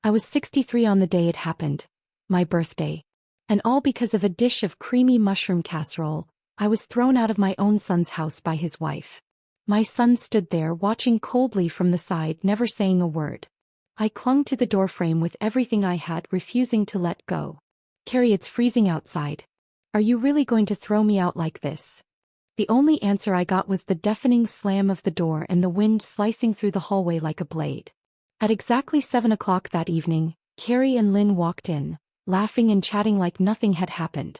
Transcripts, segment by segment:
I was 63 on the day it happened, my birthday. And all because of a dish of creamy mushroom casserole. I was thrown out of my own son's house by his wife. My son stood there watching coldly from the side, never saying a word. I clung to the doorframe with everything I had, refusing to let go. Carrie, it's freezing outside. Are you really going to throw me out like this? The only answer I got was the deafening slam of the door and the wind slicing through the hallway like a blade. At exactly 7 o'clock that evening, Carrie and Lynn walked in, laughing and chatting like nothing had happened.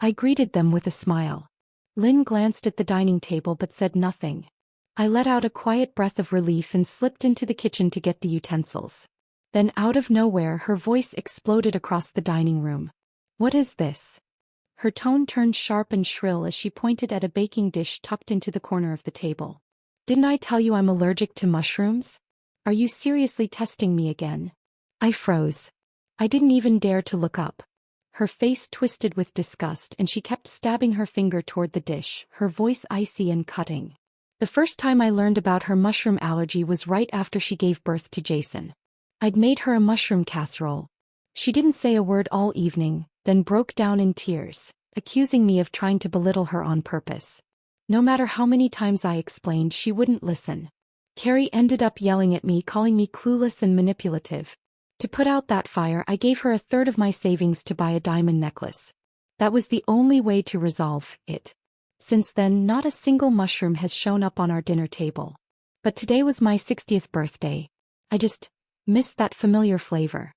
I greeted them with a smile. Lynn glanced at the dining table but said nothing. I let out a quiet breath of relief and slipped into the kitchen to get the utensils. Then out of nowhere her voice exploded across the dining room. What is this? Her tone turned sharp and shrill as she pointed at a baking dish tucked into the corner of the table. Didn't I tell you I'm allergic to mushrooms? Are you seriously testing me again? I froze. I didn't even dare to look up. Her face twisted with disgust and she kept stabbing her finger toward the dish, her voice icy and cutting. The first time I learned about her mushroom allergy was right after she gave birth to Jason. I'd made her a mushroom casserole. She didn't say a word all evening, then broke down in tears, accusing me of trying to belittle her on purpose. No matter how many times I explained, she wouldn't listen. Carrie ended up yelling at me, calling me clueless and manipulative. To put out that fire, I gave her a third of my savings to buy a diamond necklace. That was the only way to resolve it. Since then, not a single mushroom has shown up on our dinner table. But today was my 60th birthday. I just missed that familiar flavor.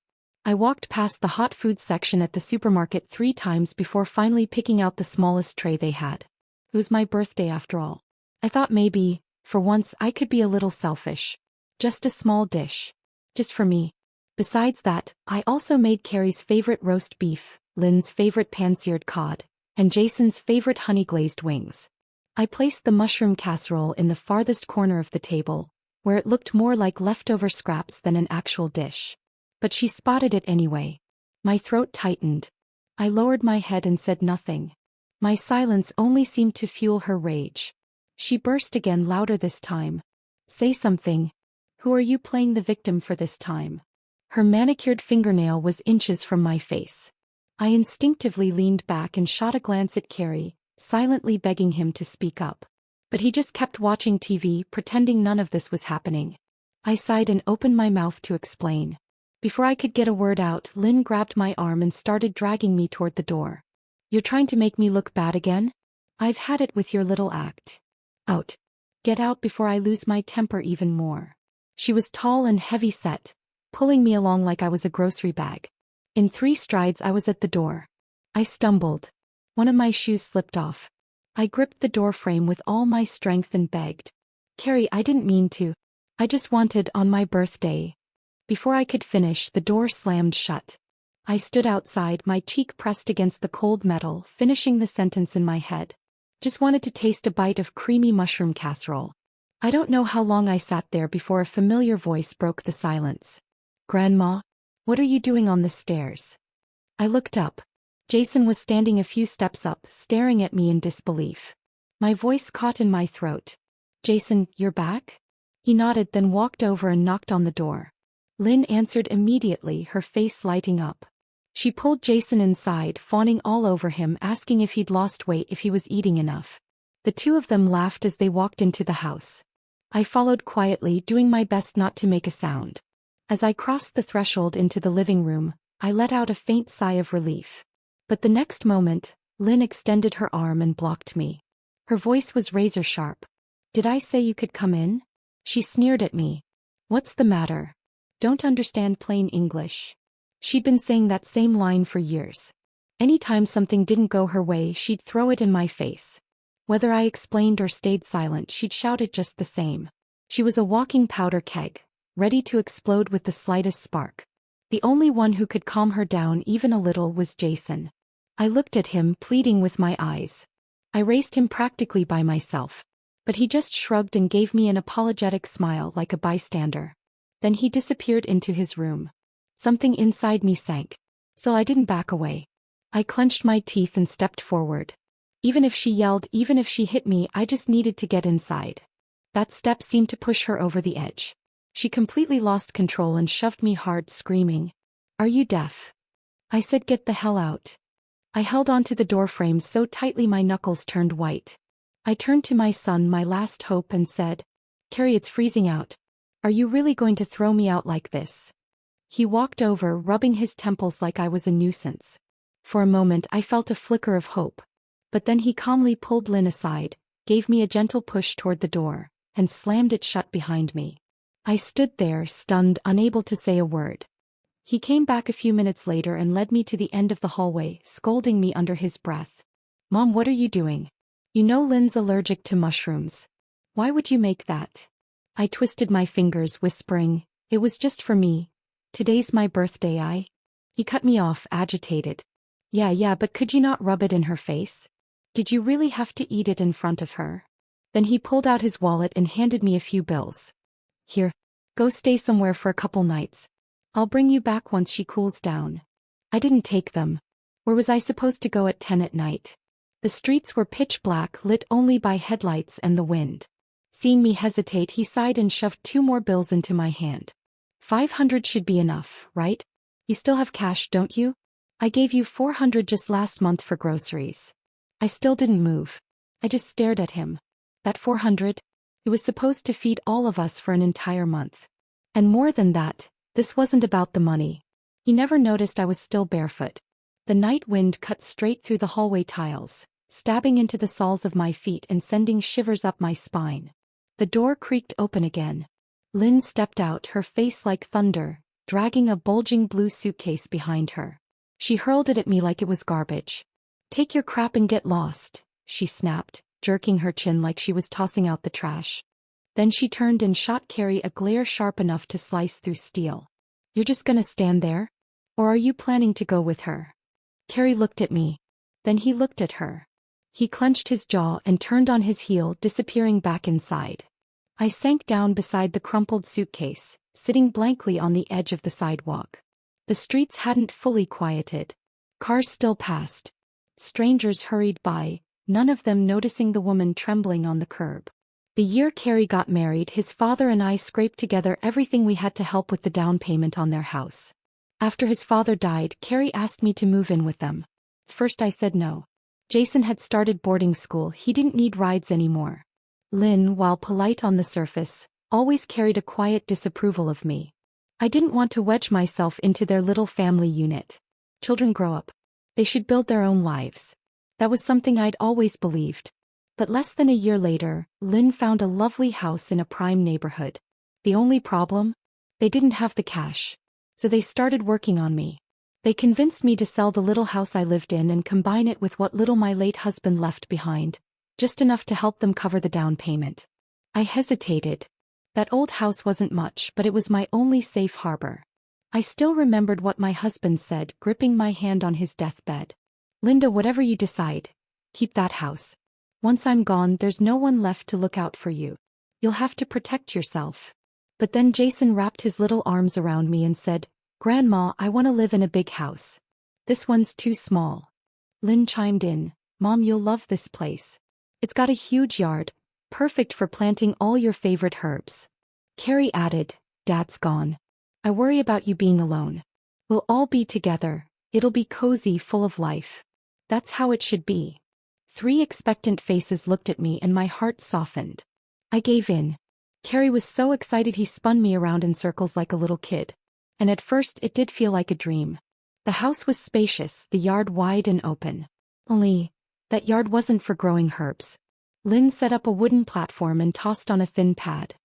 I walked past the hot food section at the supermarket 3 times before finally picking out the smallest tray they had. It was my birthday after all. I thought maybe, for once, I could be a little selfish. Just a small dish. Just for me. Besides that, I also made Carrie's favorite roast beef, Lynn's favorite pan-seared cod, and Jason's favorite honey-glazed wings. I placed the mushroom casserole in the farthest corner of the table, where it looked more like leftover scraps than an actual dish. But she spotted it anyway. My throat tightened. I lowered my head and said nothing. My silence only seemed to fuel her rage. She burst again, louder this time. Say something. Who are you playing the victim for this time? Her manicured fingernail was inches from my face. I instinctively leaned back and shot a glance at Carrie, silently begging him to speak up. But he just kept watching TV, pretending none of this was happening. I sighed and opened my mouth to explain. Before I could get a word out, Lynn grabbed my arm and started dragging me toward the door. You're trying to make me look bad again? I've had it with your little act. Out. Get out before I lose my temper even more. She was tall and heavy-set, pulling me along like I was a grocery bag. In 3 strides I was at the door. I stumbled. One of my shoes slipped off. I gripped the door frame with all my strength and begged. Carrie, I didn't mean to. I just wanted on my birthday. Before I could finish, the door slammed shut. I stood outside, my cheek pressed against the cold metal, finishing the sentence in my head. Just wanted to taste a bite of creamy mushroom casserole. I don't know how long I sat there before a familiar voice broke the silence. Grandma? What are you doing on the stairs? I looked up. Jason was standing a few steps up, staring at me in disbelief. My voice caught in my throat. Jason, you're back? He nodded, then walked over and knocked on the door. Lynn answered immediately, her face lighting up. She pulled Jason inside, fawning all over him, asking if he'd lost weight, if he was eating enough. The two of them laughed as they walked into the house. I followed quietly, doing my best not to make a sound. As I crossed the threshold into the living room, I let out a faint sigh of relief. But the next moment, Lynn extended her arm and blocked me. Her voice was razor sharp. Did I say you could come in? She sneered at me. What's the matter? Don't understand plain English. She'd been saying that same line for years. Anytime something didn't go her way, she'd throw it in my face. Whether I explained or stayed silent, she'd shout it just the same. She was a walking powder keg, ready to explode with the slightest spark. The only one who could calm her down even a little was Jason. I looked at him, pleading with my eyes. I raced him practically by myself. But he just shrugged and gave me an apologetic smile like a bystander. Then he disappeared into his room. Something inside me sank. So I didn't back away. I clenched my teeth and stepped forward. Even if she yelled, even if she hit me, I just needed to get inside. That step seemed to push her over the edge. She completely lost control and shoved me hard, screaming, "Are you deaf?" I said, "Get the hell out." I held onto the doorframe so tightly my knuckles turned white. I turned to my son, my last hope, and said, "Carrie, it's freezing out. Are you really going to throw me out like this?" He walked over, rubbing his temples like I was a nuisance. For a moment I felt a flicker of hope. But then he calmly pulled Lynn aside, gave me a gentle push toward the door, and slammed it shut behind me. I stood there, stunned, unable to say a word. He came back a few minutes later and led me to the end of the hallway, scolding me under his breath. "Mom, what are you doing? You know Lynn's allergic to mushrooms. Why would you make that?" I twisted my fingers, whispering, "It was just for me. Today's my birthday." He cut me off, agitated. Yeah, but could you not rub it in her face? Did you really have to eat it in front of her?" Then he pulled out his wallet and handed me a few bills. "Here. Go stay somewhere for a couple nights. I'll bring you back once she cools down." I didn't take them. Where was I supposed to go at 10 at night? The streets were pitch black, lit only by headlights and the wind. Seeing me hesitate, he sighed and shoved 2 more bills into my hand. "500 should be enough, right? You still have cash, don't you? I gave you 400 just last month for groceries." I still didn't move. I just stared at him. That 400? It was supposed to feed all of us for an entire month. And more than that, this wasn't about the money. He never noticed I was still barefoot. The night wind cut straight through the hallway tiles, stabbing into the soles of my feet and sending shivers up my spine. The door creaked open again. Lynn stepped out, her face like thunder, dragging a bulging blue suitcase behind her. She hurled it at me like it was garbage. "Take your crap and get lost," she snapped, jerking her chin like she was tossing out the trash. Then she turned and shot Carrie a glare sharp enough to slice through steel. "You're just gonna stand there? Or are you planning to go with her?" Carrie looked at me. Then he looked at her. He clenched his jaw and turned on his heel, disappearing back inside. I sank down beside the crumpled suitcase, sitting blankly on the edge of the sidewalk. The streets hadn't fully quieted. Cars still passed. Strangers hurried by, none of them noticing the woman trembling on the curb. The year Carrie got married, his father and I scraped together everything we had to help with the down payment on their house. After his father died, Carrie asked me to move in with them. First I said no. Jason had started boarding school, he didn't need rides anymore. Lynn, while polite on the surface, always carried a quiet disapproval of me. I didn't want to wedge myself into their little family unit. Children grow up. They should build their own lives. That was something I'd always believed. But less than a year later, Lynn found a lovely house in a prime neighborhood. The only problem? They didn't have the cash. So they started working on me. They convinced me to sell the little house I lived in and combine it with what little my late husband left behind, just enough to help them cover the down payment. I hesitated. That old house wasn't much, but it was my only safe harbor. I still remembered what my husband said, gripping my hand on his deathbed. "Linda, whatever you decide, keep that house. Once I'm gone, there's no one left to look out for you. You'll have to protect yourself." But then Jason wrapped his little arms around me and said, "Grandma, I want to live in a big house. This one's too small." Lynn chimed in, "Mom, you'll love this place. It's got a huge yard, perfect for planting all your favorite herbs." Carrie added, "Dad's gone. I worry about you being alone. We'll all be together. It'll be cozy, full of life. That's how it should be." 3 expectant faces looked at me and my heart softened. I gave in. Carrie was so excited he spun me around in circles like a little kid. And at first it did feel like a dream. The house was spacious, the yard wide and open. Only, that yard wasn't for growing herbs. Lynn set up a wooden platform and tossed on a thin pad.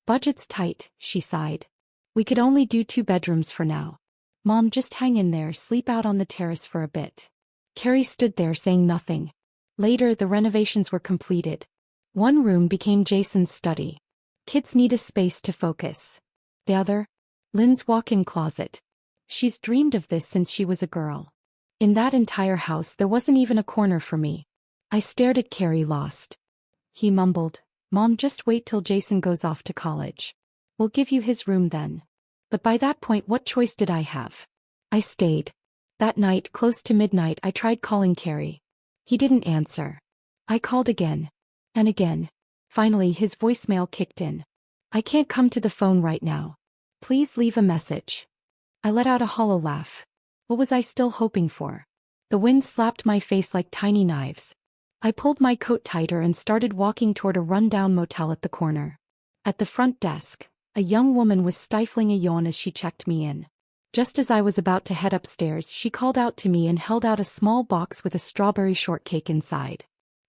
"Budget's tight," she sighed. "We could only do 2 bedrooms for now. Mom, just hang in there, sleep out on the terrace for a bit." Carrie stood there saying nothing. Later, the renovations were completed. One room became Jason's study. Kids need a space to focus. The other? Lynn's walk-in closet. She's dreamed of this since she was a girl. In that entire house there wasn't even a corner for me. I stared at Carrie, lost. He mumbled, "Mom, just wait till Jason goes off to college. We'll give you his room then." But by that point, what choice did I have? I stayed. That night, close to midnight, I tried calling Carrie. He didn't answer. I called again. And again. Finally, his voicemail kicked in. I can't come to the phone right now. Please leave a message. I let out a hollow laugh. What was I still hoping for? The wind slapped my face like tiny knives. I pulled my coat tighter and started walking toward a run-down motel at the corner. At the front desk, a young woman was stifling a yawn as she checked me in. Just as I was about to head upstairs, she called out to me and held out a small box with a strawberry shortcake inside.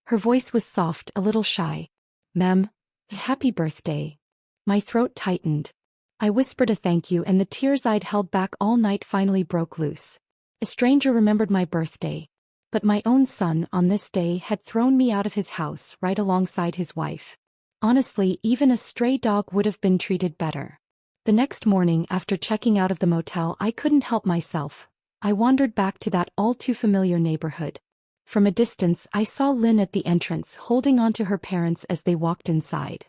Her voice was soft, a little shy. "Ma'am, happy birthday." My throat tightened. I whispered a thank you, and the tears I'd held back all night finally broke loose. A stranger remembered my birthday. But my own son, on this day, had thrown me out of his house right alongside his wife. Honestly, even a stray dog would have been treated better. The next morning, after checking out of the motel, I couldn't help myself. I wandered back to that all-too-familiar neighborhood. From a distance, I saw Lynn at the entrance, holding onto her parents as they walked inside.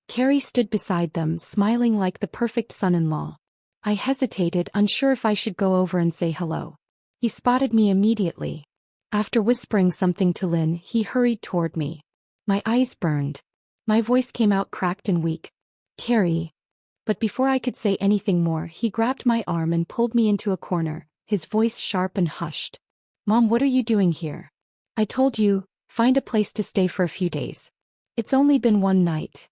Carrie stood beside them, smiling like the perfect son-in-law. I hesitated, unsure if I should go over and say hello. He spotted me immediately. After whispering something to Lynn, he hurried toward me. My eyes burned. My voice came out cracked and weak. "Carrie." But before I could say anything more, he grabbed my arm and pulled me into a corner, his voice sharp and hushed. "Mom, what are you doing here? I told you, find a place to stay for a few days. It's only been one night."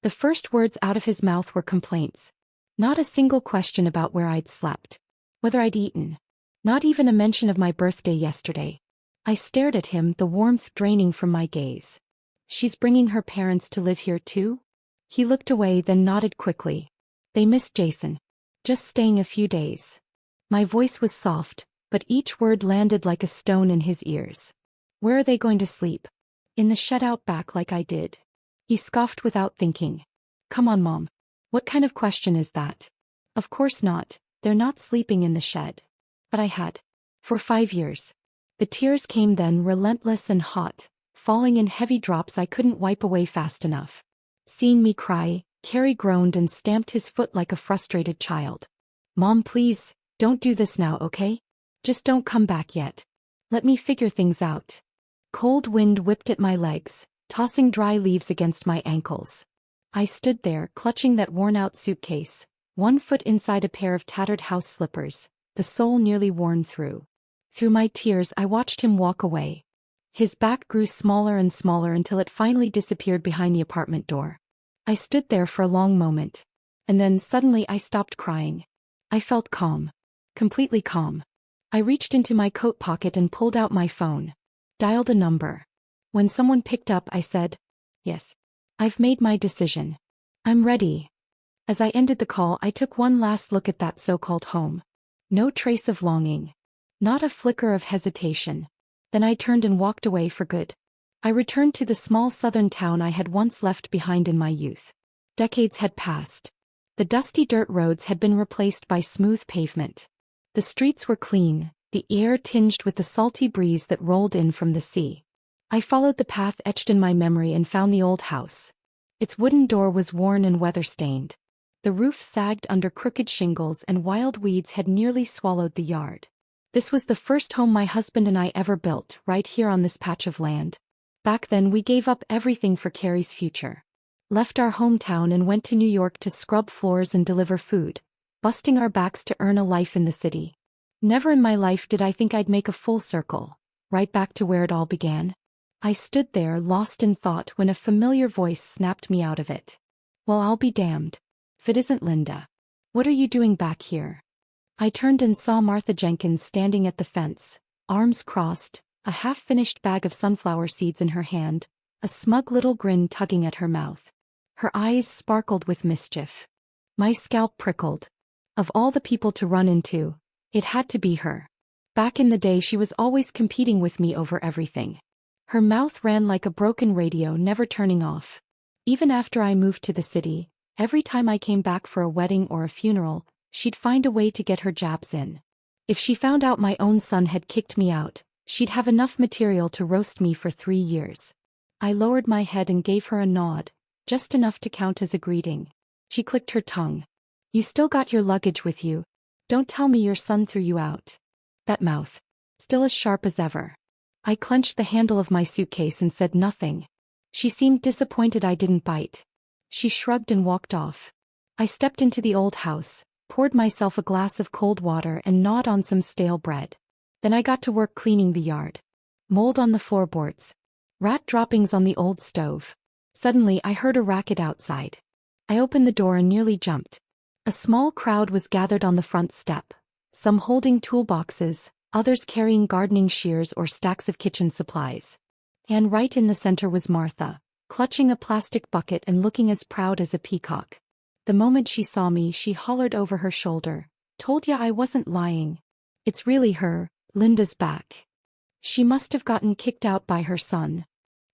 The first words out of his mouth were complaints. Not a single question about where I'd slept, whether I'd eaten. Not even a mention of my birthday yesterday. I stared at him, the warmth draining from my gaze. "She's bringing her parents to live here too?" He looked away, then nodded quickly. "They missed Jason. Just staying a few days." My voice was soft, but each word landed like a stone in his ears. "Where are they going to sleep? In the shed out back like I did?" He scoffed without thinking. "Come on, Mom. What kind of question is that? Of course not, they're not sleeping in the shed." But I had. For 5 years. The tears came then, relentless and hot, falling in heavy drops I couldn't wipe away fast enough. Seeing me cry, Carrie groaned and stamped his foot like a frustrated child. "Mom, please, don't do this now, okay? Just don't come back yet. Let me figure things out." Cold wind whipped at my legs, tossing dry leaves against my ankles. I stood there, clutching that worn-out suitcase, one foot inside a pair of tattered house slippers, the sole nearly worn through. Through my tears, I watched him walk away. His back grew smaller and smaller until it finally disappeared behind the apartment door. I stood there for a long moment. And then suddenly I stopped crying. I felt calm. Completely calm. I reached into my coat pocket and pulled out my phone. Dialed a number. When someone picked up, I said, "Yes. I've made my decision. I'm ready." As I ended the call, I took one last look at that so-called home. No trace of longing. Not a flicker of hesitation. Then I turned and walked away for good. I returned to the small southern town I had once left behind in my youth. Decades had passed. The dusty dirt roads had been replaced by smooth pavement. The streets were clean, the air tinged with the salty breeze that rolled in from the sea. I followed the path etched in my memory and found the old house. Its wooden door was worn and weather-stained. The roof sagged under crooked shingles and wild weeds had nearly swallowed the yard. This was the first home my husband and I ever built, right here on this patch of land. Back then we gave up everything for Carrie's future. Left our hometown and went to New York to scrub floors and deliver food, busting our backs to earn a life in the city. Never in my life did I think I'd make a full circle, right back to where it all began. I stood there, lost in thought, when a familiar voice snapped me out of it. "Well, I'll be damned. If it isn't Linda. What are you doing back here?" I turned and saw Martha Jenkins standing at the fence, arms crossed, a half-finished bag of sunflower seeds in her hand, a smug little grin tugging at her mouth. Her eyes sparkled with mischief. My scalp prickled. Of all the people to run into, it had to be her. Back in the day she was always competing with me over everything. Her mouth ran like a broken radio, never turning off. Even after I moved to the city, every time I came back for a wedding or a funeral, she'd find a way to get her jabs in. If she found out my own son had kicked me out, she'd have enough material to roast me for 3 years. I lowered my head and gave her a nod, just enough to count as a greeting. She clicked her tongue. "You still got your luggage with you? Don't tell me your son threw you out." That mouth. Still as sharp as ever. I clenched the handle of my suitcase and said nothing. She seemed disappointed I didn't bite. She shrugged and walked off. I stepped into the old house, poured myself a glass of cold water and gnawed on some stale bread. Then I got to work cleaning the yard. Mold on the floorboards. Rat droppings on the old stove. Suddenly I heard a racket outside. I opened the door and nearly jumped. A small crowd was gathered on the front step, some holding toolboxes, others carrying gardening shears or stacks of kitchen supplies. And right in the center was Martha, clutching a plastic bucket and looking as proud as a peacock. The moment she saw me, she hollered over her shoulder, "Told ya I wasn't lying. It's really her, Linda's back." She must have gotten kicked out by her son.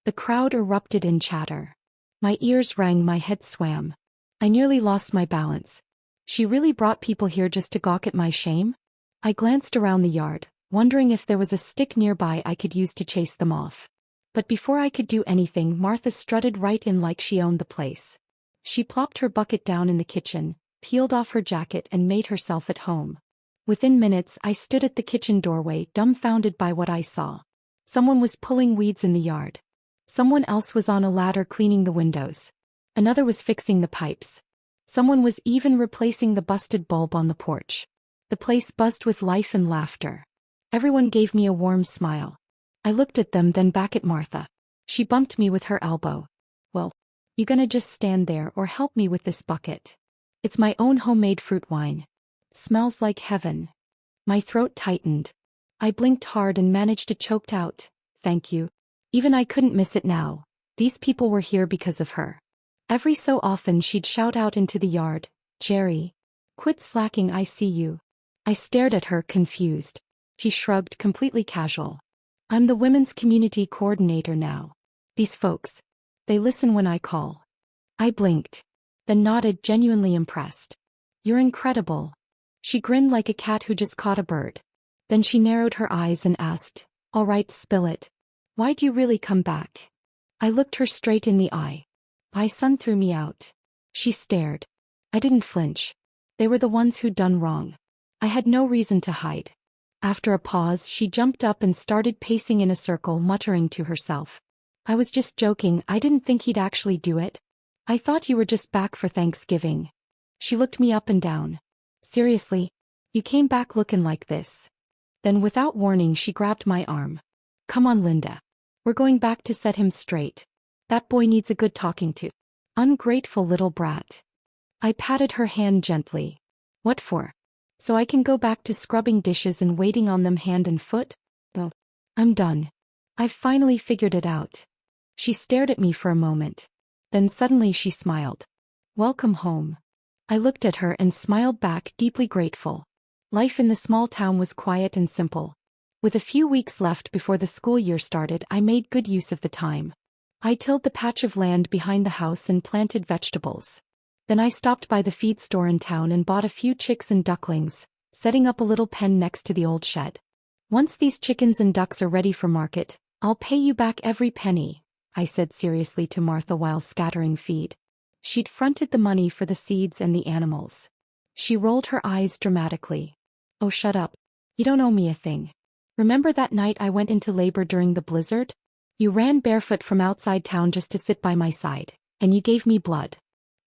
The crowd erupted in chatter. My ears rang, my head swam. I nearly lost my balance. She really brought people here just to gawk at my shame? I glanced around the yard, wondering if there was a stick nearby I could use to chase them off. But before I could do anything, Martha strutted right in like she owned the place. She plopped her bucket down in the kitchen, peeled off her jacket and made herself at home. Within minutes I stood at the kitchen doorway, dumbfounded by what I saw. Someone was pulling weeds in the yard. Someone else was on a ladder cleaning the windows. Another was fixing the pipes. Someone was even replacing the busted bulb on the porch. The place buzzed with life and laughter. Everyone gave me a warm smile. I looked at them, then back at Martha. She bumped me with her elbow. "Well, you gonna just stand there or help me with this bucket? It's my own homemade fruit wine. Smells like heaven." My throat tightened. I blinked hard and managed to choke out, "Thank you." Even I couldn't miss it now. These people were here because of her. Every so often she'd shout out into the yard, "Jerry, quit slacking, I see you." I stared at her, confused. She shrugged, completely casual. "I'm the women's community coordinator now. These folks, they listen when I call." I blinked, then nodded, genuinely impressed. "You're incredible." She grinned like a cat who just caught a bird. Then she narrowed her eyes and asked, "All right, spill it. Why'd you really come back?" I looked her straight in the eye. "My son threw me out." She stared. I didn't flinch. They were the ones who'd done wrong. I had no reason to hide. After a pause, she jumped up and started pacing in a circle, muttering to herself. "I was just joking, I didn't think he'd actually do it. I thought you were just back for Thanksgiving." She looked me up and down. "Seriously? You came back looking like this?" Then without warning she grabbed my arm. "Come on, Linda. We're going back to set him straight. That boy needs a good talking to. Ungrateful little brat." I patted her hand gently. "What for? So I can go back to scrubbing dishes and waiting on them hand and foot? Oh, I'm done. I've finally figured it out." She stared at me for a moment. Then suddenly she smiled. "Welcome home." I looked at her and smiled back, deeply grateful. Life in the small town was quiet and simple. With a few weeks left before the school year started, I made good use of the time. I tilled the patch of land behind the house and planted vegetables. Then I stopped by the feed store in town and bought a few chicks and ducklings, setting up a little pen next to the old shed. "Once these chickens and ducks are ready for market, I'll pay you back every penny," I said seriously to Martha while scattering feed. She'd fronted the money for the seeds and the animals. She rolled her eyes dramatically. "Oh, shut up. You don't owe me a thing. Remember that night I went into labor during the blizzard? You ran barefoot from outside town just to sit by my side, and you gave me blood.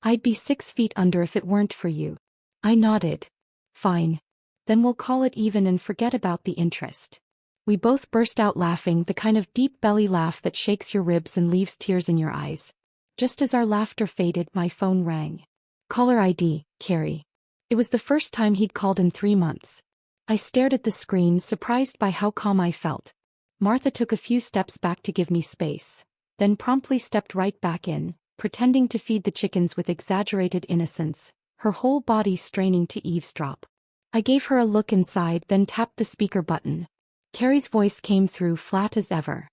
I'd be 6 feet under if it weren't for you." I nodded. "Fine. Then we'll call it even and forget about the interest." We both burst out laughing, the kind of deep belly laugh that shakes your ribs and leaves tears in your eyes. Just as our laughter faded, my phone rang. "Caller ID, Carrie." It was the first time he'd called in 3 months. I stared at the screen, surprised by how calm I felt. Martha took a few steps back to give me space, then promptly stepped right back in, pretending to feed the chickens with exaggerated innocence, her whole body straining to eavesdrop. I gave her a look inside, then tapped the speaker button. Carrie's voice came through, flat as ever.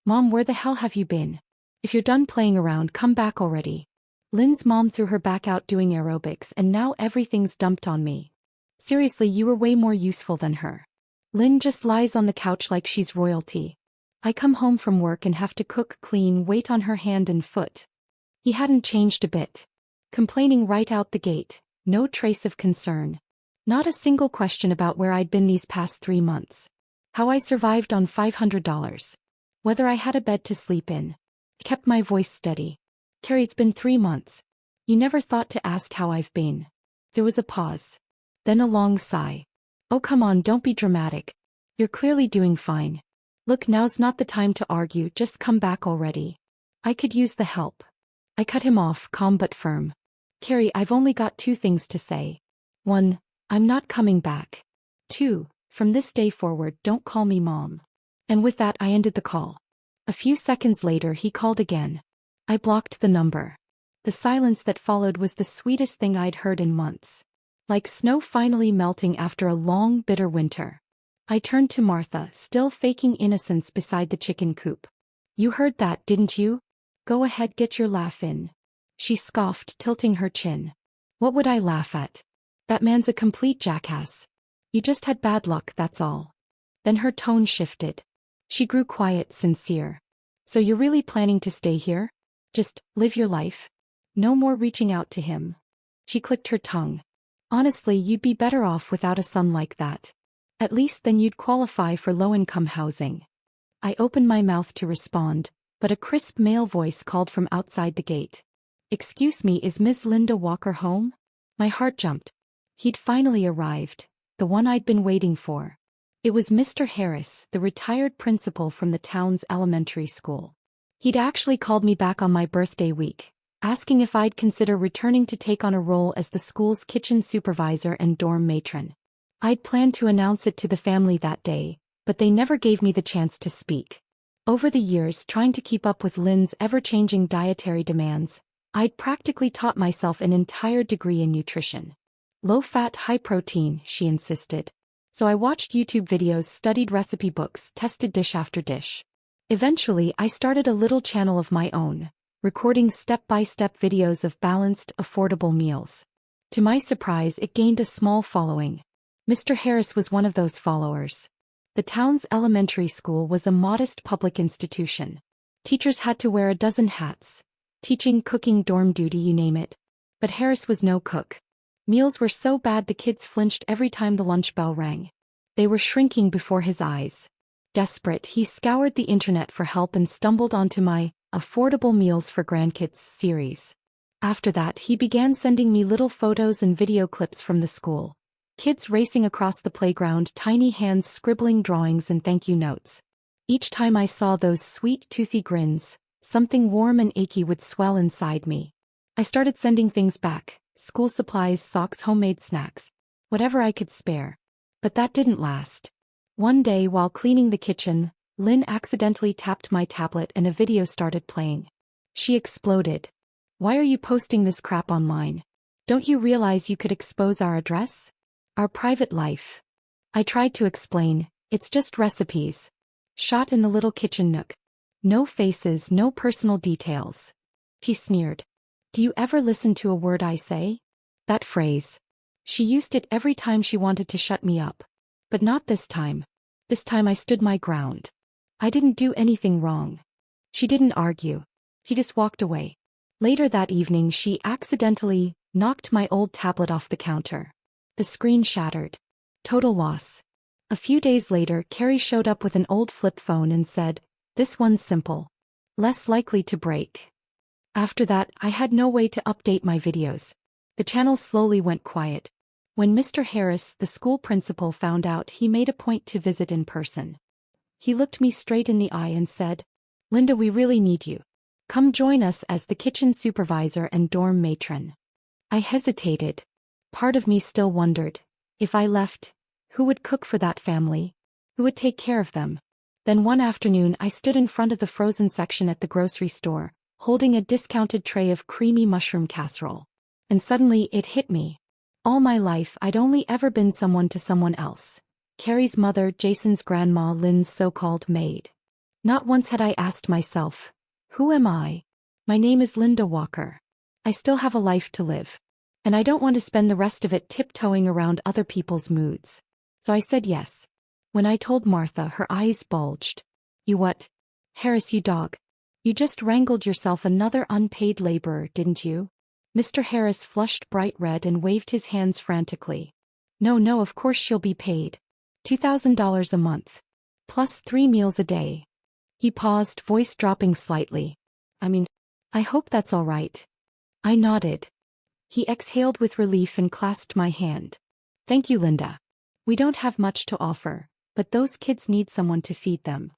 "Mom, where the hell have you been? If you're done playing around, come back already." Lynn's mom threw her back out doing aerobics and now everything's dumped on me. "Seriously, you were way more useful than her. Lynn just lies on the couch like she's royalty. I come home from work and have to cook, clean, wait on her hand and foot." He hadn't changed a bit. Complaining right out the gate, no trace of concern. Not a single question about where I'd been these past 3 months. How I survived on $500. Whether I had a bed to sleep in. I kept my voice steady. "Carrie, it's been 3 months. You never thought to ask how I've been. There was a pause. Then a long sigh. Oh come on, don't be dramatic. You're clearly doing fine. Look, now's not the time to argue, just come back already. I could use the help. I cut him off, calm but firm. Carrie, I've only got two things to say. 1. I'm not coming back. 2. From this day forward, don't call me Mom. And with that I ended the call. A few seconds later he called again. I blocked the number. The silence that followed was the sweetest thing I'd heard in months. Like snow finally melting after a long, bitter winter. I turned to Martha, still faking innocence beside the chicken coop. You heard that, didn't you? Go ahead, get your laugh in. She scoffed, tilting her chin. What would I laugh at? That man's a complete jackass. You just had bad luck, that's all. Then her tone shifted. She grew quiet, sincere. So you're really planning to stay here? Just live your life? No more reaching out to him. She clicked her tongue. Honestly, you'd be better off without a son like that. At least then you'd qualify for low-income housing. I opened my mouth to respond, but a crisp male voice called from outside the gate. Excuse me, is Ms. Linda Walker home? My heart jumped. He'd finally arrived, the one I'd been waiting for. It was Mr. Harris, the retired principal from the town's elementary school. He'd actually called me back on my birthday week, asking if I'd consider returning to take on a role as the school's kitchen supervisor and dorm matron. I'd planned to announce it to the family that day, but they never gave me the chance to speak. Over the years, trying to keep up with Lynn's ever-changing dietary demands, I'd practically taught myself an entire degree in nutrition. Low-fat, high-protein, she insisted. So I watched YouTube videos, studied recipe books, tested dish after dish. Eventually, I started a little channel of my own, recording step-by-step videos of balanced, affordable meals. To my surprise, it gained a small following. Mr. Harris was one of those followers. The town's elementary school was a modest public institution. Teachers had to wear a dozen hats. Teaching, cooking, dorm duty, you name it. But Harris was no cook. Meals were so bad the kids flinched every time the lunch bell rang. They were shrinking before his eyes. Desperate, he scoured the internet for help and stumbled onto my Affordable Meals for Grandkids series. After that, he began sending me little photos and video clips from the school. Kids racing across the playground, tiny hands scribbling drawings and thank you notes. Each time I saw those sweet, toothy grins, something warm and achy would swell inside me. I started sending things back, school supplies, socks, homemade snacks, whatever I could spare. But that didn't last. One day while cleaning the kitchen, Lynn accidentally tapped my tablet and a video started playing. She exploded. Why are you posting this crap online? Don't you realize you could expose our address? Our private life. I tried to explain, it's just recipes. Shot in the little kitchen nook. No faces, no personal details. She sneered. Do you ever listen to a word I say? That phrase. She used it every time she wanted to shut me up. But not this time. This time I stood my ground. I didn't do anything wrong. She didn't argue. She just walked away. Later that evening she accidentally knocked my old tablet off the counter. The screen shattered. Total loss. A few days later, Carrie showed up with an old flip phone and said, "This one's simple. Less likely to break." After that, I had no way to update my videos. The channel slowly went quiet. When Mr. Harris, the school principal, found out, he made a point to visit in person. He looked me straight in the eye and said, "Linda, we really need you. Come join us as the kitchen supervisor and dorm matron." I hesitated. Part of me still wondered, if I left, who would cook for that family? Who would take care of them? Then one afternoon I stood in front of the frozen section at the grocery store, holding a discounted tray of creamy mushroom casserole. And suddenly it hit me. All my life I'd only ever been someone to someone else. Carrie's mother, Jason's grandma, Lynn's so-called maid. Not once had I asked myself, who am I? My name is Linda Walker. I still have a life to live. And I don't want to spend the rest of it tiptoeing around other people's moods. So I said yes. When I told Martha, her eyes bulged. You what? Harris, you dog. You just wrangled yourself another unpaid laborer, didn't you? Mr. Harris flushed bright red and waved his hands frantically. No, of course she'll be paid. $2,000 a month. Plus 3 meals a day. He paused, voice dropping slightly. I hope that's all right. I nodded. He exhaled with relief and clasped my hand. Thank you, Linda. We don't have much to offer, but those kids need someone to feed them.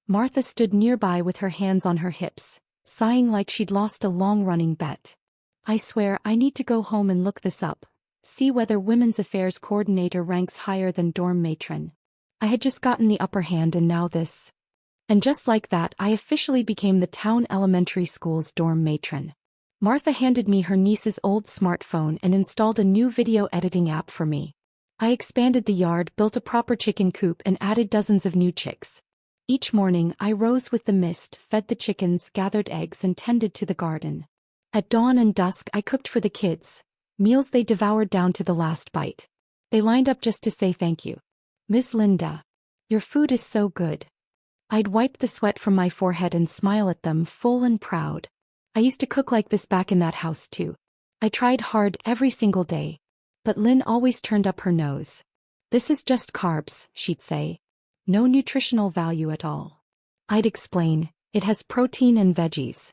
Martha stood nearby with her hands on her hips, sighing like she'd lost a long-running bet. I swear I need to go home and look this up, see whether Women's Affairs Coordinator ranks higher than dorm matron. I had just gotten the upper hand and now this. And just like that, I officially became the town elementary school's dorm matron. Martha handed me her niece's old smartphone and installed a new video editing app for me. I expanded the yard, built a proper chicken coop, and added dozens of new chicks. Each morning, I rose with the mist, fed the chickens, gathered eggs, and tended to the garden. At dawn and dusk, I cooked for the kids, meals they devoured down to the last bite. They lined up just to say thank you. Miss Linda, your food is so good. I'd wipe the sweat from my forehead and smile at them, full and proud. I used to cook like this back in that house too. I tried hard every single day. But Lynn always turned up her nose. This is just carbs, she'd say. No nutritional value at all. I'd explain, it has protein and veggies.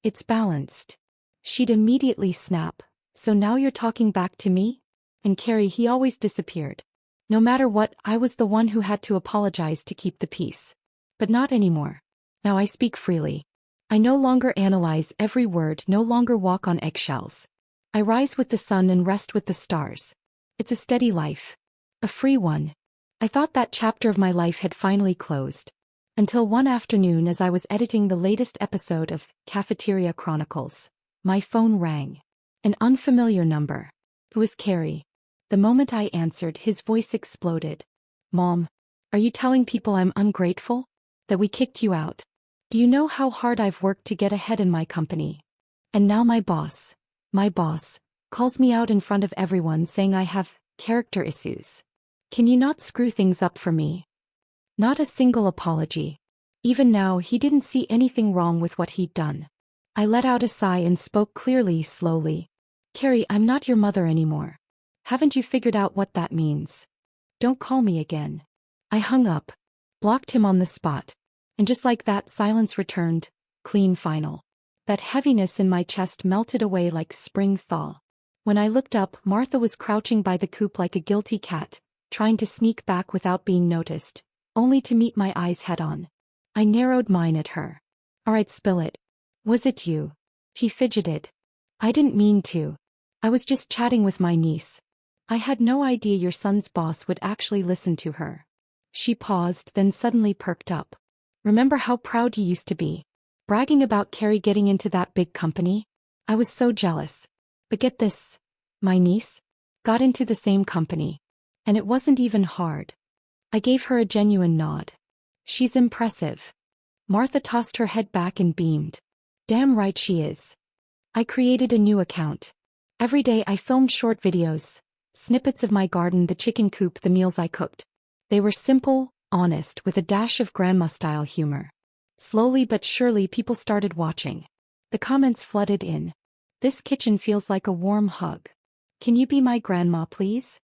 It's balanced. She'd immediately snap, so now you're talking back to me? And Carrie, he always disappeared. No matter what, I was the one who had to apologize to keep the peace. But not anymore. Now I speak freely. I no longer analyze every word, no longer walk on eggshells. I rise with the sun and rest with the stars. It's a steady life. A free one. I thought that chapter of my life had finally closed. Until one afternoon, as I was editing the latest episode of Cafeteria Chronicles, my phone rang. An unfamiliar number. It was Carrie. The moment I answered, his voice exploded. Mom, are you telling people I'm ungrateful? That we kicked you out? Do you know how hard I've worked to get ahead in my company? And now my boss, calls me out in front of everyone saying I have character issues. Can you not screw things up for me? Not a single apology. Even now, he didn't see anything wrong with what he'd done. I let out a sigh and spoke clearly, slowly. Carrie, I'm not your mother anymore. Haven't you figured out what that means? Don't call me again. I hung up, blocked him on the spot. And just like that, silence returned, clean, final. That heaviness in my chest melted away like spring thaw. When I looked up, Martha was crouching by the coop like a guilty cat, trying to sneak back without being noticed, only to meet my eyes head-on. I narrowed mine at her. Alright, spill it. Was it you? She fidgeted. I didn't mean to. I was just chatting with my niece. I had no idea your son's boss would actually listen to her. She paused, then suddenly perked up. Remember how proud you used to be? Bragging about Carrie getting into that big company? I was so jealous. But get this. My niece got into the same company. And it wasn't even hard. I gave her a genuine nod. She's impressive. Martha tossed her head back and beamed. Damn right she is. I created a new account. Every day I filmed short videos, snippets of my garden, the chicken coop, the meals I cooked. They were simple, honest, with a dash of grandma-style humor. Slowly but surely people started watching. The comments flooded in. This kitchen feels like a warm hug. Can you be my grandma, please?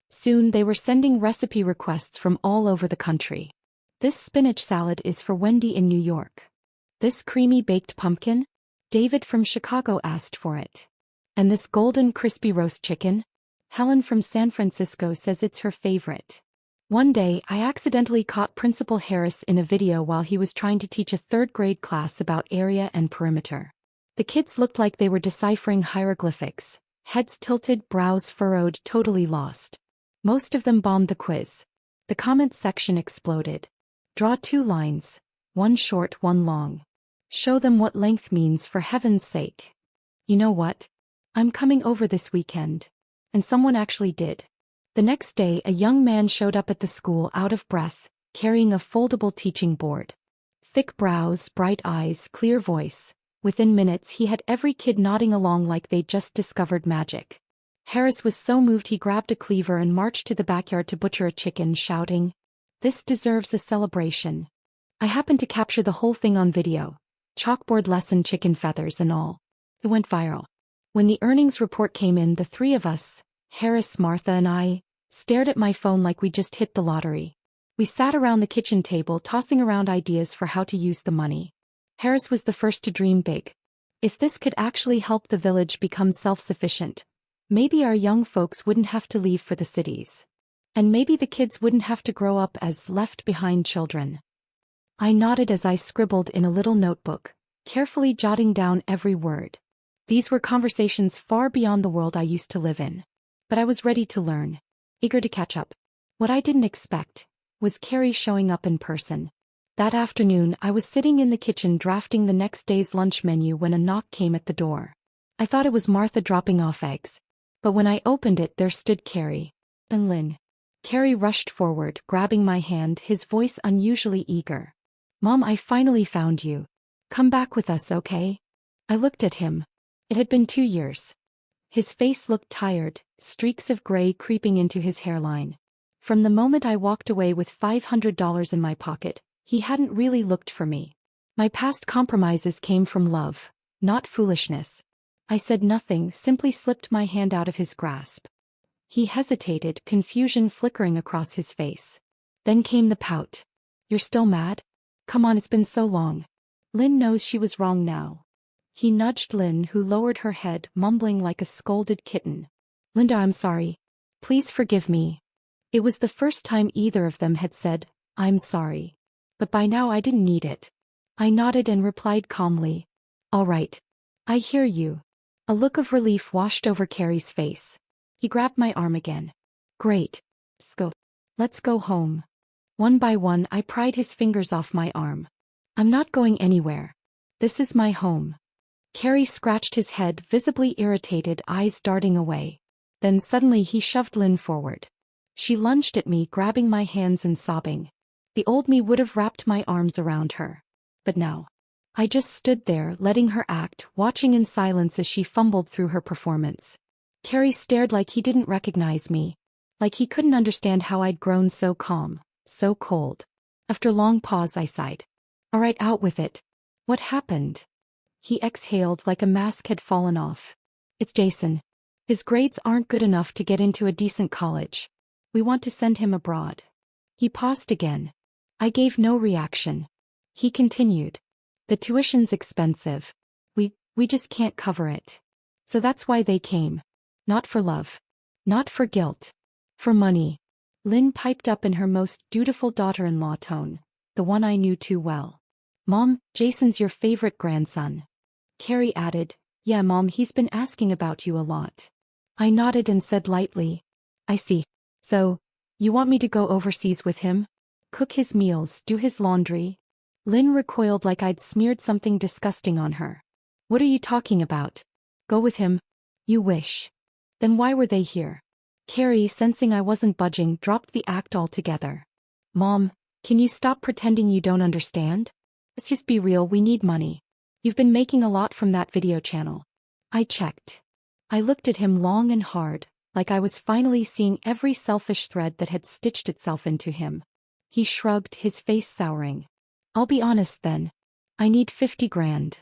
Soon they were sending recipe requests from all over the country. This spinach salad is for Wendy in New York. This creamy baked pumpkin? David from Chicago asked for it. And this golden crispy roast chicken? Helen from San Francisco says it's her favorite. One day, I accidentally caught Principal Harris in a video while he was trying to teach a third-grade class about area and perimeter. The kids looked like they were deciphering hieroglyphics, heads tilted, brows furrowed, totally lost. Most of them bombed the quiz. The comments section exploded. Draw 2 lines, one short, one long. Show them what length means, for heaven's sake. You know what? I'm coming over this weekend. And someone actually did. The next day, a young man showed up at the school out of breath, carrying a foldable teaching board. Thick brows, bright eyes, clear voice. Within minutes, he had every kid nodding along like they'd just discovered magic. Harris was so moved he grabbed a cleaver and marched to the backyard to butcher a chicken, shouting, "This deserves a celebration." I happened to capture the whole thing on video. Chalkboard lesson, chicken feathers and all. It went viral. When the earnings report came in, the 3 of us, Harris, Martha, and I, stared at my phone like we just hit the lottery. We sat around the kitchen table tossing around ideas for how to use the money. Harris was the first to dream big. If this could actually help the village become self-sufficient, Maybe our young folks wouldn't have to leave for the cities. And maybe the kids wouldn't have to grow up as left-behind children. I nodded as I scribbled in a little notebook, carefully jotting down every word. These were conversations far beyond the world I used to live in. But I was ready to learn, eager to catch up. What I didn't expect was Carrie showing up in person. That afternoon, I was sitting in the kitchen drafting the next day's lunch menu when a knock came at the door. I thought it was Martha dropping off eggs. But when I opened it, there stood Carrie and Lynn. Carrie rushed forward, grabbing my hand, his voice unusually eager. "Mom, I finally found you. Come back with us, okay?" I looked at him. It had been 2 years. His face looked tired, streaks of gray creeping into his hairline. From the moment I walked away with $500 in my pocket, he hadn't really looked for me. My past compromises came from love, not foolishness. I said nothing, simply slipped my hand out of his grasp. He hesitated, confusion flickering across his face. Then came the pout. "You're still mad? Come on, it's been so long." Lynn knows she was wrong now. He nudged Lynn, who lowered her head, mumbling like a scolded kitten. "Linda, I'm sorry. Please forgive me." It was the first time either of them had said, "I'm sorry." But by now I didn't need it. I nodded and replied calmly, "All right. I hear you." A look of relief washed over Carrie's face. He grabbed my arm again. "Great. Let's go home." One by one I pried his fingers off my arm. "I'm not going anywhere. This is my home." Carrie scratched his head, visibly irritated, eyes darting away. Then suddenly he shoved Lynn forward. She lunged at me, grabbing my hands and sobbing. The old me would have wrapped my arms around her. But now, I just stood there, letting her act, watching in silence as she fumbled through her performance. Carrie stared like he didn't recognize me, like he couldn't understand how I'd grown so calm, so cold. After a long pause, I sighed. "All right, out with it. What happened?" He exhaled like a mask had fallen off. "It's Jason. His grades aren't good enough to get into a decent college. We want to send him abroad." He paused again. I gave no reaction. He continued. "The tuition's expensive. We just can't cover it. So that's why they came. Not for love. Not for guilt. For money." Lynn piped up in her most dutiful daughter-in-law tone, the one I knew too well. "Mom, Jason's your favorite grandson." Carrie added, "Yeah, Mom, he's been asking about you a lot." I nodded and said lightly, "I see. So, you want me to go overseas with him? Cook his meals, do his laundry?" Lynn recoiled like I'd smeared something disgusting on her. "What are you talking about? Go with him? You wish. Then why were they here?" Carrie, sensing I wasn't budging, dropped the act altogether. "Mom, can you stop pretending you don't understand? Let's just be real, we need money. You've been making a lot from that video channel." I checked. I looked at him long and hard, like I was finally seeing every selfish thread that had stitched itself into him. He shrugged, his face souring. "I'll be honest then. I need 50 grand.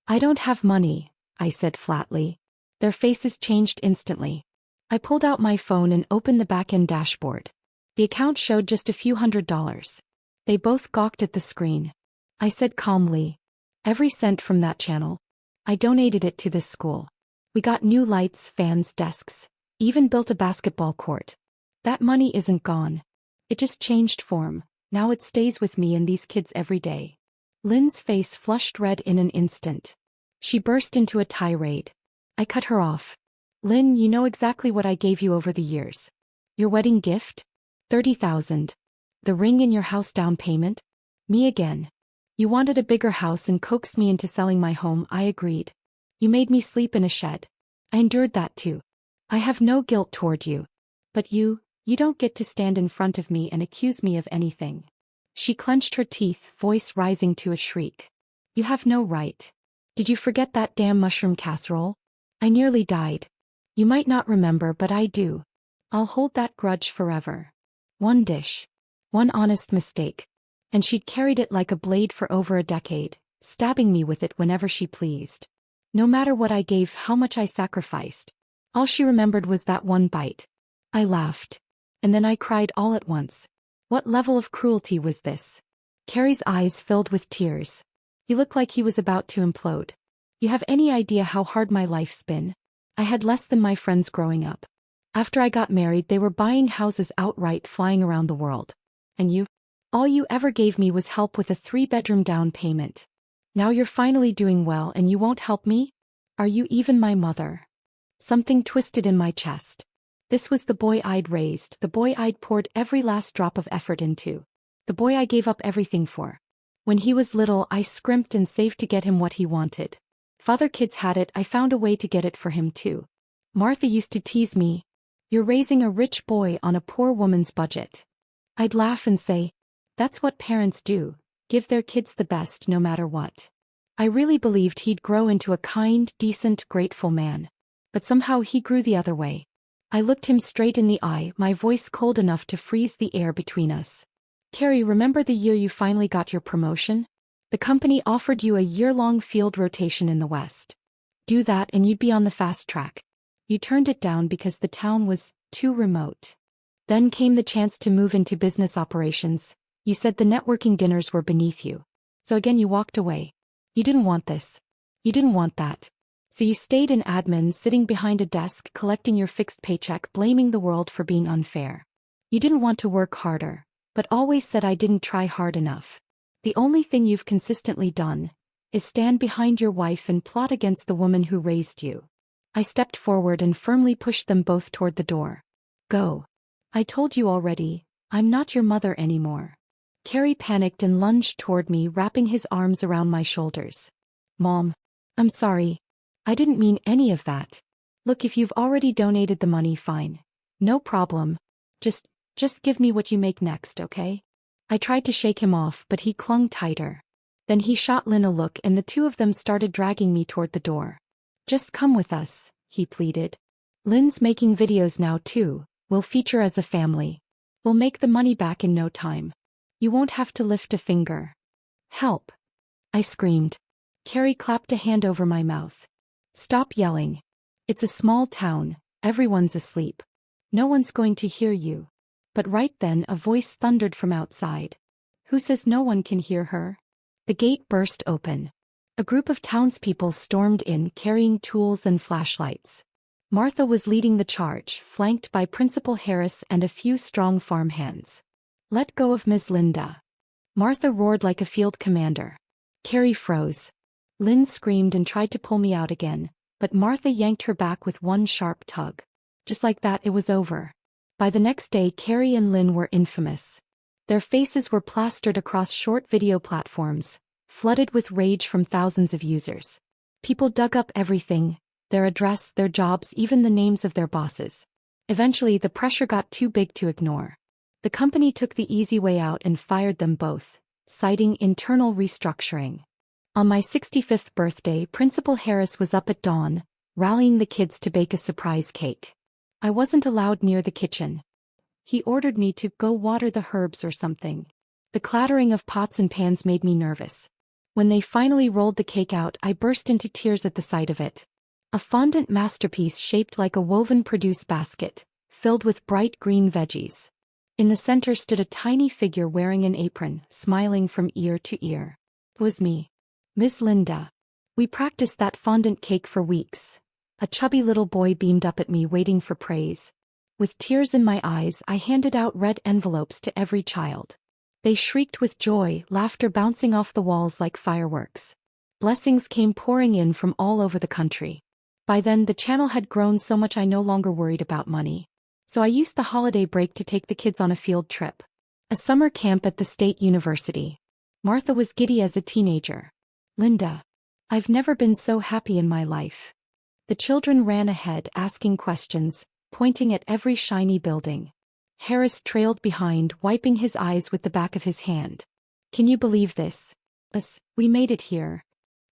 "I don't have money," I said flatly. Their faces changed instantly. I pulled out my phone and opened the back-end dashboard. The account showed just a few $100s. They both gawked at the screen. I said calmly, "Every cent from that channel. I donated it to this school. We got new lights, fans, desks, even built a basketball court. That money isn't gone. It just changed form. Now it stays with me and these kids every day." Lynn's face flushed red in an instant. She burst into a tirade. I cut her off. "Lynn, you know exactly what I gave you over the years. Your wedding gift? 30,000. The ring in your house down payment? Me again. You wanted a bigger house and coaxed me into selling my home. I agreed. You made me sleep in a shed. I endured that too. I have no guilt toward you. But you don't get to stand in front of me and accuse me of anything." She clenched her teeth, voice rising to a shriek. "You have no right. Did you forget that damn mushroom casserole? I nearly died. You might not remember, but I do. I'll hold that grudge forever. One dish. One honest mistake. And she'd carried it like a blade for over a decade, stabbing me with it whenever she pleased. No matter what I gave, how much I sacrificed. All she remembered was that one bite." I laughed. And then I cried all at once. What level of cruelty was this? Carrie's eyes filled with tears. He looked like he was about to implode. "You have any idea how hard my life's been? I had less than my friends growing up. After I got married, they were buying houses outright, flying around the world. And you? All you ever gave me was help with a 3-bedroom down payment. Now you're finally doing well and you won't help me? Are you even my mother? Something twisted in my chest. This was the boy I'd raised, the boy I'd poured every last drop of effort into. The boy I gave up everything for. When he was little, I scrimped and saved to get him what he wanted. If other kids had it, I found a way to get it for him too. Martha used to tease me. You're raising a rich boy on a poor woman's budget. I'd laugh and say, that's what parents do, give their kids the best no matter what. I really believed he'd grow into a kind, decent, grateful man. But somehow he grew the other way. I looked him straight in the eye, my voice cold enough to freeze the air between us. Carrie, remember the year you finally got your promotion? The company offered you a year-long field rotation in the West. Do that and you'd be on the fast track. You turned it down because the town was too remote. Then came the chance to move into business operations. You said the networking dinners were beneath you. So again you walked away. You didn't want this. You didn't want that. So you stayed in admin, sitting behind a desk, collecting your fixed paycheck, blaming the world for being unfair. You didn't want to work harder, but always said I didn't try hard enough. The only thing you've consistently done is stand behind your wife and plot against the woman who raised you. I stepped forward and firmly pushed them both toward the door. Go. I told you already, I'm not your mother anymore. Carrie panicked and lunged toward me, wrapping his arms around my shoulders. Mom. I'm sorry. I didn't mean any of that. Look, if you've already donated the money, fine. No problem. Just give me what you make next, okay? I tried to shake him off, but he clung tighter. Then he shot Lynn a look and the two of them started dragging me toward the door. Just come with us, he pleaded. Lynn's making videos now too. We'll feature as a family. We'll make the money back in no time. You won't have to lift a finger. Help. I screamed. Carrie clapped a hand over my mouth. Stop yelling. It's a small town, everyone's asleep. No one's going to hear you. But right then a voice thundered from outside. Who says no one can hear her? The gate burst open. A group of townspeople stormed in, carrying tools and flashlights. Martha was leading the charge, flanked by Principal Harris and a few strong farmhands. Let go of Ms. Linda. Martha roared like a field commander. Carrie froze. Lynn screamed and tried to pull me out again, but Martha yanked her back with one sharp tug. Just like that, it was over. By the next day, Carrie and Lynn were infamous. Their faces were plastered across short video platforms, flooded with rage from thousands of users. People dug up everything, their address, their jobs, even the names of their bosses. Eventually, the pressure got too big to ignore. The company took the easy way out and fired them both, citing internal restructuring. On my 65th birthday, Principal Harris was up at dawn, rallying the kids to bake a surprise cake. I wasn't allowed near the kitchen. He ordered me to go water the herbs or something. The clattering of pots and pans made me nervous. When they finally rolled the cake out, I burst into tears at the sight of it. A fondant masterpiece shaped like a woven produce basket, filled with bright green veggies. In the center stood a tiny figure wearing an apron, smiling from ear to ear. It was me. Miss Linda. We practiced that fondant cake for weeks. A chubby little boy beamed up at me, waiting for praise. With tears in my eyes, I handed out red envelopes to every child. They shrieked with joy, laughter bouncing off the walls like fireworks. Blessings came pouring in from all over the country. By then, the channel had grown so much I no longer worried about money. So I used the holiday break to take the kids on a field trip. A summer camp at the state university. Martha was giddy as a teenager. Linda. I've never been so happy in my life. The children ran ahead, asking questions, pointing at every shiny building. Harris trailed behind, wiping his eyes with the back of his hand. Can you believe this? We made it here.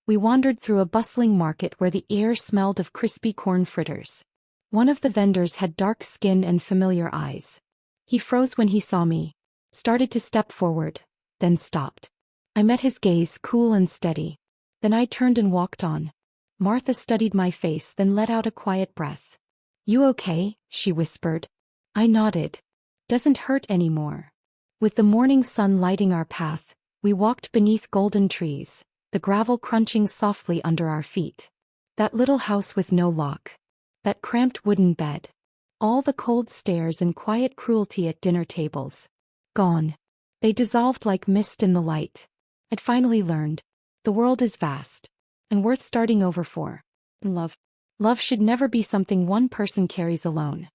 We wandered through a bustling market where the air smelled of crispy corn fritters. One of the vendors had dark skin and familiar eyes. He froze when he saw me, started to step forward, then stopped. I met his gaze, cool and steady. Then I turned and walked on. Martha studied my face, then let out a quiet breath. You okay? She whispered. I nodded. Doesn't hurt anymore. With the morning sun lighting our path, we walked beneath golden trees, the gravel crunching softly under our feet. That little house with no lock. That cramped wooden bed. All the cold stares and quiet cruelty at dinner tables. Gone. They dissolved like mist in the light. I'd finally learned. The world is vast. And worth starting over for. Love. Love should never be something one person carries alone.